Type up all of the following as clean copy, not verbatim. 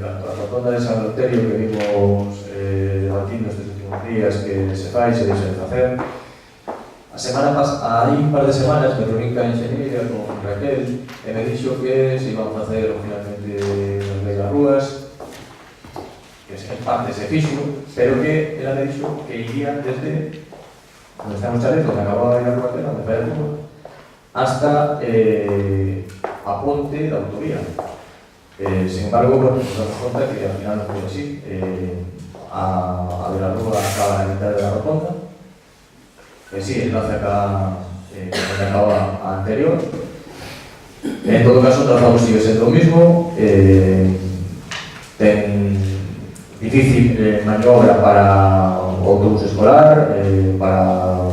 a rotonda de San Loterio que vimos debatindo estes últimos días que se fai, se deixa de facer. Hai un par de semanas me reuní ca enxeñeira con Raquel e me dixo que se iban a facer finalmente as Vegas Rúas, que en parte se fixo, pero que ela me dixo que irían desde onde está no Chalezo, que acababa de ir a Cuartela, onde fai a Cuba, hasta a ponte da autovía. Sin embargo, bueno, nos damos conta que al final non foi así. A Velarrúa acaba na mitad da rotonda, sí, enlace acá donde acaba a anterior. En todo caso, o trazado sigue sendo o mismo. Ten difícil maniobra para o autobús escolar, para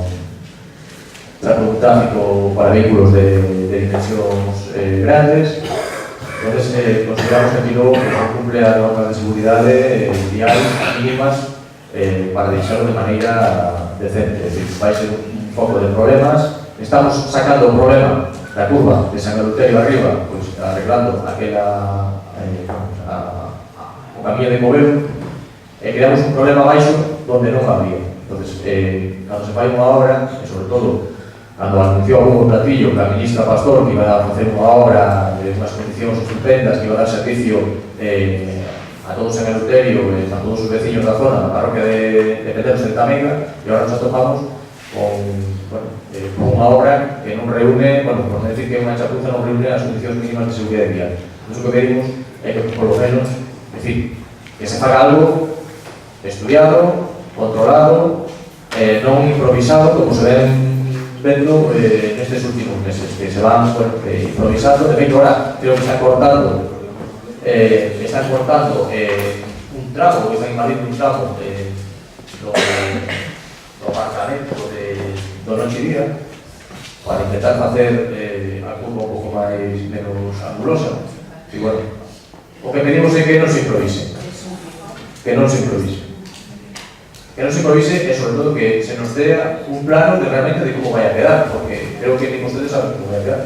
un tráfico para vehículos de dimensións grandes. Entonces, consideramos que aquí luego se cumple as normas de seguridade vial mínimas para deixarlo de maneira decente. Es decir, vai ser un foco de problemas. Estamos sacando o problema da curva de San Eleuterio arriba, pues, arreglando aquela o camiño de Moveu, e creamos un problema baixo donde non había. Entonces, cando se fai unha obra, e sobre todo cando anunció algún platillo que a ministra Pastor que iba a facer unha obra de unhas condicións estupendas, que iba a dar servicio a todo San Eleuterio e a todos os veciños da zona, na parroquia de Pedreros de Tamega, e agora nos atopamos con unha obra que non reúne, por non decir que unha chapuza non reúne as condicións mínimas de seguridade vial. Entón, o que pedimos é que, por lo menos, que se faga algo estudiado, controlado, non improvisado, como se ven vendo nestes últimos meses, que se van improvisando. De feito, ahora creo que están cortando un tramo, que están invadindo un tramo do aparcamento do Noche e Día para intentar facer a curva un pouco menos angulosa. E, bueno, o que pedimos é que non se improvise, e sobre todo que se nos dea un plano de realmente de como vai a quedar, porque creo que ni ustedes saben como vai a quedar.